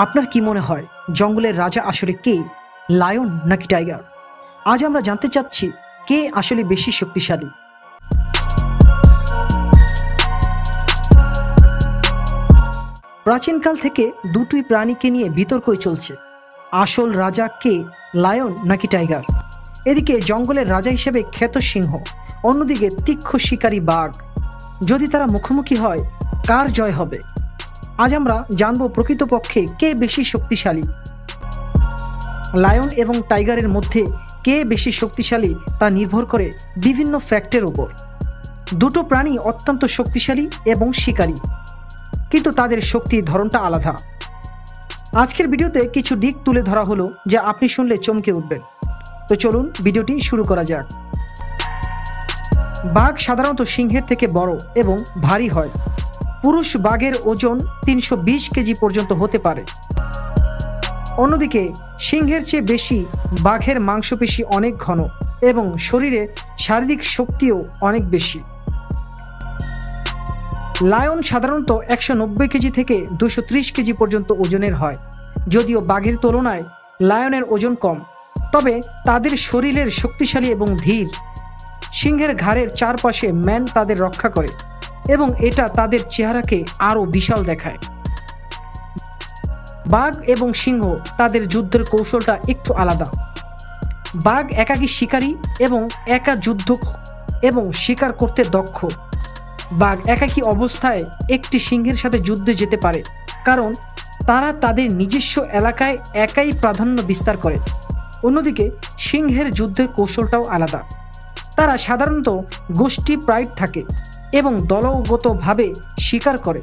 আপনার কি মনে হয় জঙ্গলের রাজা আসলে কে, লায়ন নাকি টাইগার? আজ আমরা জানতে চাচ্ছি কে আসলে বেশি শক্তিশালী। প্রাচীনকাল থেকে দুটোই প্রাণীকে নিয়ে বিতর্কই চলছে। আসল রাজা কে, লায়ন নাকি টাইগার? এদিকে জঙ্গলের রাজা হিসেবে খ্যাত সিংহ, অন্যদিকে তীক্ষ্ণ শিকারী বাঘ। যদি তারা মুখোমুখি হয়, কার জয় হবে? আজ আমরা জানব প্রকৃতপক্ষে কে বেশি শক্তিশালী। লায়ন এবং টাইগারের মধ্যে কে বেশি শক্তিশালী তা নির্ভর করে বিভিন্ন ফ্যাক্টরের উপর। দুটো প্রাণী অত্যন্ত শক্তিশালী এবং শিকারী, কিন্তু তাদের শক্তির ধরনটা আলাদা। আজকের ভিডিওতে কিছু দিক তুলে ধরা হলো যা আপনি শুনলে চমকে উঠবেন। তো চলুন ভিডিওটি শুরু করা যাক। বাঘ সাধারণত সিংহের থেকে বড় এবং ভারী হয়। পুরুষ বাঘের ওজন 320 কেজি পর্যন্ত হতে পারে। অন্যদিকে সিংহের চেয়ে বেশি বাঘের মাংসপেশি অনেক ঘন এবং শরীরে শারীরিক শক্তিও অনেক বেশি। লায়ন সাধারণত 190 কেজি থেকে 230 কেজি পর্যন্ত ওজনের হয়। যদিও বাঘের তুলনায় লায়নের ওজন কম, তবে তাদের শরীরের শক্তিশালী এবং ধীর। সিংহের ঘাড়ের চারপাশে ম্যান তাদের রক্ষা করে এবং এটা তাদের চেহারাকে আরও বিশাল দেখায়। বাঘ এবং সিংহ তাদের যুদ্ধের কৌশলটা একটু আলাদা। বাঘ একাকী শিকারী এবং একা যুদ্ধ এবং শিকার করতে দক্ষ। বাঘ একাকী অবস্থায় একটি সিংহের সাথে যুদ্ধে যেতে পারে, কারণ তারা তাদের নিজস্ব এলাকায় একাই প্রাধান্য বিস্তার করে। অন্যদিকে সিংহের যুদ্ধের কৌশলটাও আলাদা। তারা সাধারণত গোষ্ঠী প্রাইড থাকে এবং দলগতভাবে শিকার করে।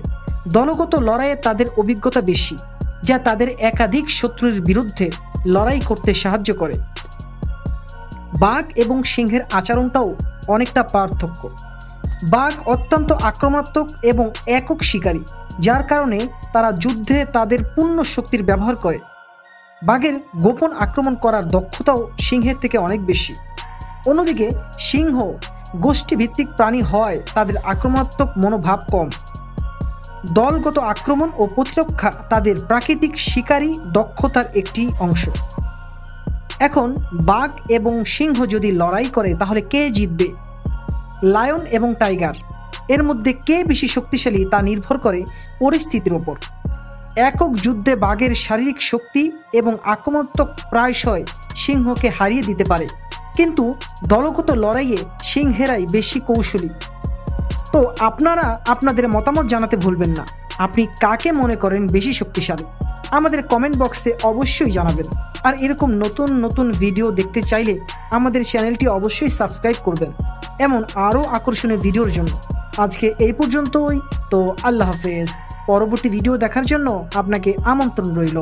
দলগত লড়াইয়ে তাদের অভিজ্ঞতা বেশি, যা তাদের একাধিক শত্রুর বিরুদ্ধে লড়াই করতে সাহায্য করে। বাঘ এবং সিংহের আচরণটাও অনেকটা পার্থক্য। বাঘ অত্যন্ত আক্রমণাত্মক এবং একক শিকারী, যার কারণে তারা যুদ্ধে তাদের পূর্ণ শক্তির ব্যবহার করে। বাঘের গোপন আক্রমণ করার দক্ষতাও সিংহের থেকে অনেক বেশি। অন্যদিকে সিংহ গোষ্ঠীভিত্তিক প্রাণী হয় তাদের আক্রমণাত্মক মনোভাব কম। দলগত আক্রমণ ও প্রতিরক্ষা তাদের প্রাকৃতিক শিকারী দক্ষতার একটি অংশ। এখন বাঘ এবং সিংহ যদি লড়াই করে, তাহলে কে জিতবে? লায়ন এবং টাইগার, এর মধ্যে কে বেশি শক্তিশালী তা নির্ভর করে পরিস্থিতির ওপর। একক যুদ্ধে বাঘের শারীরিক শক্তি এবং আক্রমণাত্মক প্রায়শই সিংহকে হারিয়ে দিতে পারে, কিন্তু দলগত লড়াইয়ে সিংহেরাই বেশি কৌশলী। তো আপনারা আপনাদের মতামত জানাতে ভুলবেন না। আপনি কাকে মনে করেন বেশি শক্তিশালী? আমাদের কমেন্ট বক্সে অবশ্যই জানাবেন। আর এরকম নতুন নতুন ভিডিও দেখতে চাইলে আমাদের চ্যানেলটি অবশ্যই সাবস্ক্রাইব করবেন, এমন আরও আকর্ষণীয় ভিডিওর জন্য। আজকে এই পর্যন্তই। তো আল্লাহ হাফেজ। পরবর্তী ভিডিও দেখার জন্য আপনাকে আমন্ত্রণ রইল।